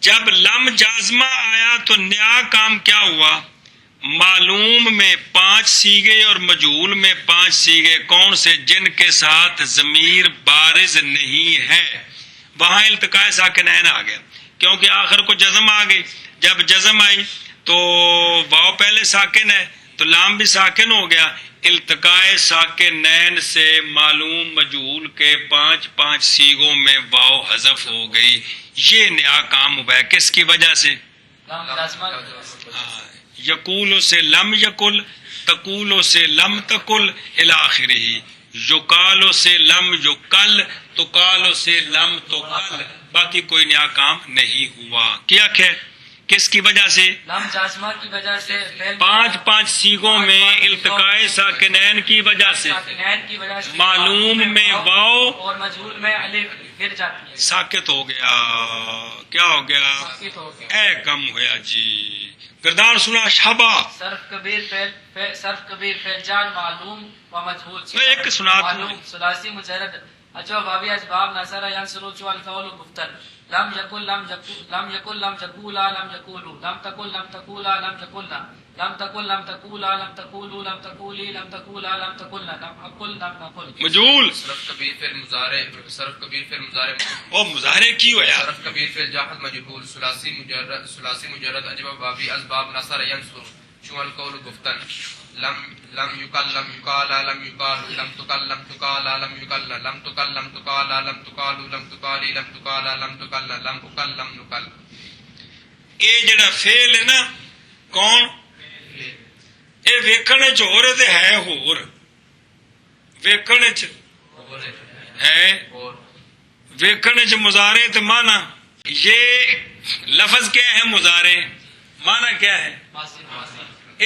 S1: جب لم جازمہ آیا تو نیا کام کیا ہوا؟ معلوم میں 5 صیغے اور مجہول میں 5 صیغے کون سے؟ جن کے ساتھ ضمیر بارز نہیں ہے. وہاں التقاء ساکنین آ گیا کیونکہ آخر کو جزم آ گئی. جب جزم آئی تو واو پہلے ساکن ہے تو لام بھی ساکن ہو گیا. التقاء ساکنین سے معلوم مجہول کے 5 صیغوں میں واو حذف ہو گئی. یہ نیا کام ہوا ہے. کس کی وجہ سے؟ یقول سے لم یقل، تقول سے لم تقل الی آخرہ. یقال سے لم یقل، تقال سے لم تقل. باقی کوئی نیا کام نہیں ہوا. کیا کہ کس کی وجہ سے؟
S2: لم جازمہ کی وجہ سے.
S1: 5 صیغوں میں التقاء ساکنین کی وجہ سے،
S2: کی وجہ سے
S1: معلوم میں واو
S2: اور مجہول میں الف گر جاتی ہے.
S1: ساکت ہو گیا. کیا ہو گیا؟
S2: ساکت ہو گیا.
S1: اے کم ہوا جی. گردان سنا شابا.
S2: صرف کبیر فعل جان معلوم و مجہول.
S1: میں ایک سنا دوں.
S2: معلوم ثلاثی مجرد اجو بابی اسباب نصر ینصر جو القول مفتل. لم یقل لم یقولا لم یقولوا لم تقل لم تقولا لم یقلنا لم تقل لم تقولا لم تقولوا لم تقولی لم تقولا لم تقلنا لم اقل لم نقل.
S1: مجہول
S3: صرف کبیر فعل مضارع، صرف کبیر فعل مضارع
S1: او مظاہرے کی ہوا.
S3: صرف کبیر فعل جاحد مجہول ثلاثی مجرد اجب بابی اسباب نصر ینصر شو القول گفتن. لم یقل لم یقالا لم یقالوا لم تقل لم تقالا لم یقلنا لم تقل لم تقالا لم تقالوا لم تقالی لم تقالا لم تقلنا لم اقل لم نقل.
S1: اے جڑا فعل ہے نا کون؟ اے ویکھنے چ ہو رہے تے ہے ہور. ویکھنے چ ہے، ویکھنے چ مضارع تے معنی. یہ لفظ کیا ہے؟ مضارع. معنی کیا ہے؟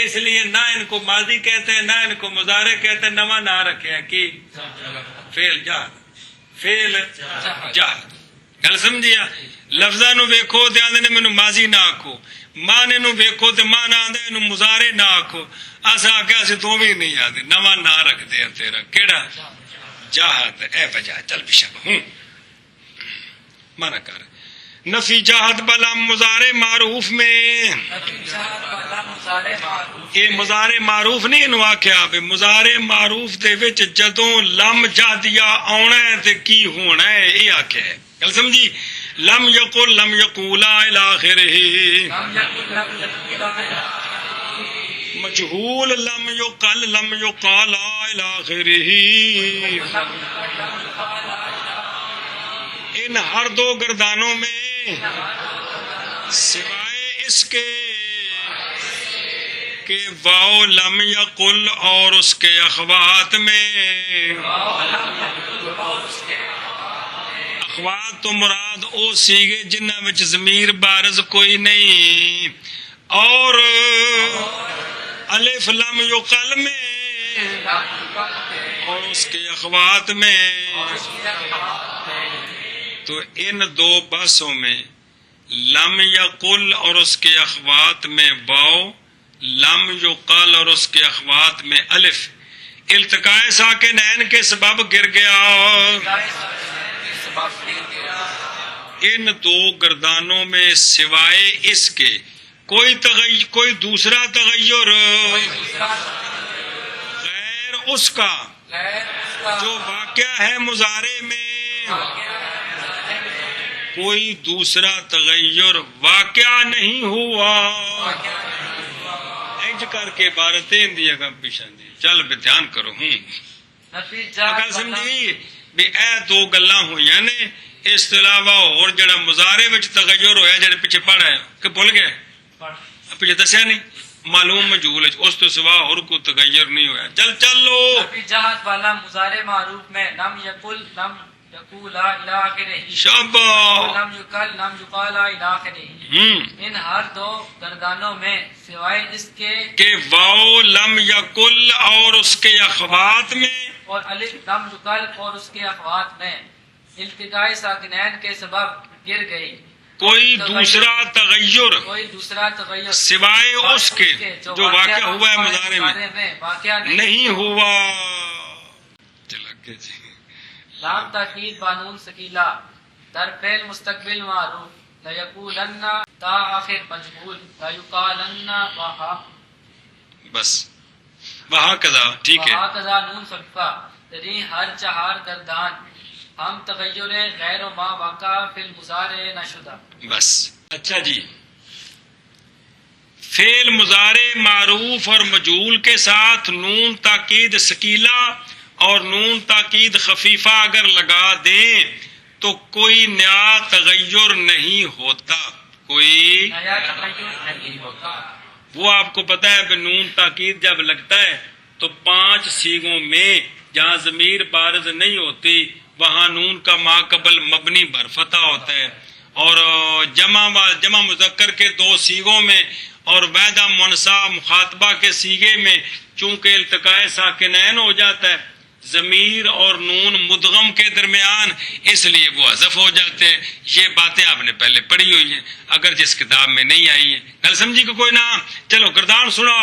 S1: اس لیے نہ ان کو ماضی کہتے ہیں نہ ان کو مضارع کہتے ہیں. نواں نہ رکھے ہیں کہ فعل جہل. فعل جہل. گل سمجھیا؟ لفظاں نو ویکھو تے آندے نے مینوں ماضی نہ آکھو، معنی نو ویکھو تے معنی آندا اینو مضارع نہ آکھو. اساں آکھیا اسی دوویں نہیں آندے. نواں نہ رکھدے ہیں. تیرا کیڑا؟ جہاد. اے بجا چل پیچھے مانا کر. نفی جہاد بلا مضارع معروف میں. یہ مضارع معروف نہیں انہوں آکھیا بے مضارع معروف دے وچ جدوں لم جہدیہ آنا ہے تے کی ہونا ہے یہ آکھیا ہے. گل سمجھی؟ لم یقل لم یقولا الی آخرہ. مجہول لم یقل لم یقالا الی آخرہ. ان ہر 2 گردانوں میں سوائے اس کے کہ واو لم یقل اور اس کے اخوات میں. اخوات تو مراد او صیغے جنہاں وچ ضمیر بارز کوئی نہیں، اور الف لم یقل میں اور اس کے اخوات میں. تو ان 2 بحثوں میں لم یقل اور اس کے اخوات میں واو، لم یقل اور اس کے اخوات میں الف التقاء ساکنین کے سبب گر گیا. ان 2 گردانوں میں سوائے اس کے کوئی دوسرا تغیر غیر اس کا جو واقع ہے مضارع میں. کوئی دوسرا تغیر واقع نہیں ہوا. انج کر کے عبارتیں دیا گا پیچھے دی. چل بے دھیان کرو. گل سمجھی بھی اے 2 گلاں ہوئیاں نے. اس تو علاوہ اور جڑا مضارع وچ تغیر ہویا جڑے پیچھے پڑھا ہے کہ بھول گئے پیچھے دسیا نہیں. معلوم مجہول اس تو سوا اور کوئی تغیر نہیں ہویا. چل چلو.
S2: جہاد والا مضارع معروف میں لم یقل لم یقولا الی آخرہ.
S1: شاباش.
S2: لم یقل لم یقالا الی آخرہ. ان ہر 2 گردانوں میں سوائے اس کے
S1: کہ واو لم یقل اور اس کے اخوات میں
S2: اور الف لم یقل اور اس کے اخوات میں التقاء ساکنین کے سبب گر گئی.
S1: کوئی دوسرا تغیر
S2: کوئی دوسرا تغیر
S1: سوائے اس کے جو واقع ہوا ہے مضارع میں
S2: واقعہ
S1: نہیں ہوا. چلا کے جی.
S2: لام تاکید بانون سکیلا در فعل مستقبل معروف لیقولن تا آخر مجهول لیقالن وہا
S1: بس وہاں کذا ٹھیک ہے.
S2: وہا کذا نون خفیفہ تری ہر چہار گردان ہم تغیر غیر ما واقع فی المضارع نشدہ.
S1: بس اچھا جی. فعل مضارع معروف اور مجہول کے ساتھ نون تاکید ثقیلہ اور نون تاکید خفیفہ اگر لگا دیں تو کوئی نیا تغیر نہیں ہوتا. کوئی
S2: نیا تغیر نہیں ہوتا.
S1: وہ آپ کو پتہ ہے کہ نون تاکید جب لگتا ہے تو 5 صیغوں میں جہاں ضمیر بارز نہیں ہوتی وہاں نون کا ما قبل مبنی بر فتح ہوتا ہے، اور جمع مذکر کے 2 صیغوں میں اور واحدہ منثا مخاطبہ کے صیغے میں چونکہ التقاء ساکنین ہو جاتا ہے ضمیر اور نون مدغم کے درمیان، اس لیے وہ حذف ہو جاتے ہیں. یہ باتیں آپ نے پہلے پڑھی ہوئی ہیں اگر جس کتاب میں نہیں آئی ہیں. گل سمجھی کہ کوئی نہ؟ چلو گردان سنو.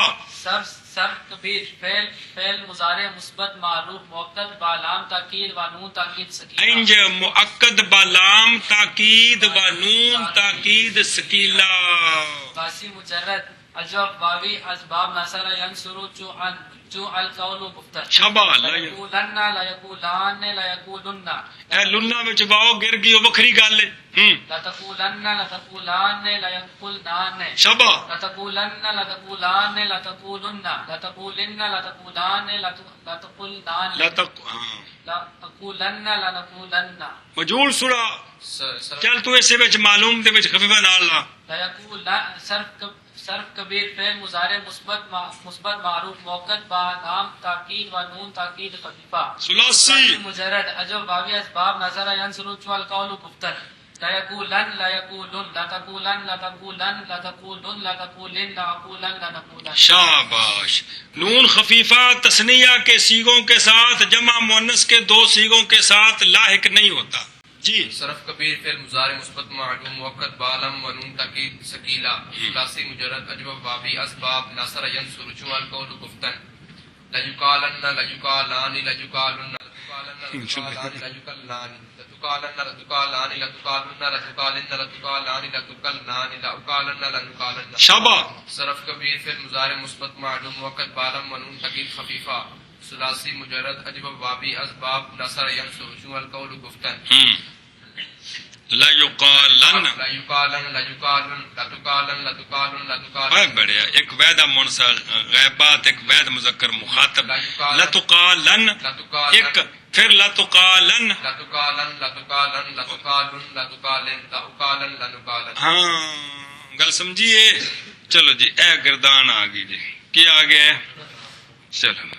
S2: سر کبیر فعل مضارع مثبت معروف موقت بالام تاکید و نون تاکید سکیلا.
S1: انج مؤکد بالام تاکید و نون تاکید سکیلا.
S2: باسی مجرد الجواب واوی اسباب نصر ینصر جو القول گفتن.
S1: شابا
S2: لا یقولن لا یقولان لا یقولن.
S1: اے لنا وچ باؤ گر گئی وہ وکھری گل ہے.
S2: لا تقولن لا تقولان لا یقولان.
S1: شابا
S2: لا تقولن لا تقولان لا تقولن لا تقولن لا تقولان لا تقولان
S1: لا تق
S2: لا تقولن لا نقولن.
S1: مجھول سنا. چل تو اسے وچ معلوم دے وچ خفیفہ نال لا.
S2: لا یقول صرف کبیر فعل مضارع مثبت معروف موقت با لام تاکید و نون تاکید خفیفہ.
S1: ثلاثی
S2: مجرد اجب واوی اسباب نظر ینصر جو القول گفتن. لا یقولن لا یقولن لا تقولن لا تقولن لا تقولن لا تقولن لا اقولن لا نقولن.
S1: شاباش. نون خفیفہ تثنیہ کے صیغوں کے ساتھ جمع مؤنث کے 2 صیغوں کے ساتھ لاحق نہیں ہوتا. جی.
S3: صرف کبیر فعل مضارع مثبت معلوم موقت بالم و نون تاکید ثقیلا. ثلاثی مجرد اجوب واوی اسباب نصر ینصر جو القول گفتن. لا یقالن لا یقالان لا یقالن لا یقالن لا یقالان لتقالن لتقالان لتقالن لتقالن لتقالان لتقالن لأقالن لنقالن.
S1: شابا.
S3: صرف کبیر فعل مضارع مثبت معلوم وقت بالم و نون تاکید خفیفہ. ثلاثی مجرد اجب وابی اسباب نصر ینصر جو القول گفتن.
S1: لا یقالن
S3: لا یقالن لا یقالن لتقالن لتقالن لتقالن.
S1: بڑھیا. ایک وحدہ منصا غیبات ایک وحد مذکر مخاطب. لتقالن ایک پھر لتقالن
S3: لتقالن لتقالن لتقالن لتقالن لأقالن لنقالن.
S1: ہاں گل سمجھیے. چلو جی اے گردان آ گئی جی. کیا آ گیا؟ چلو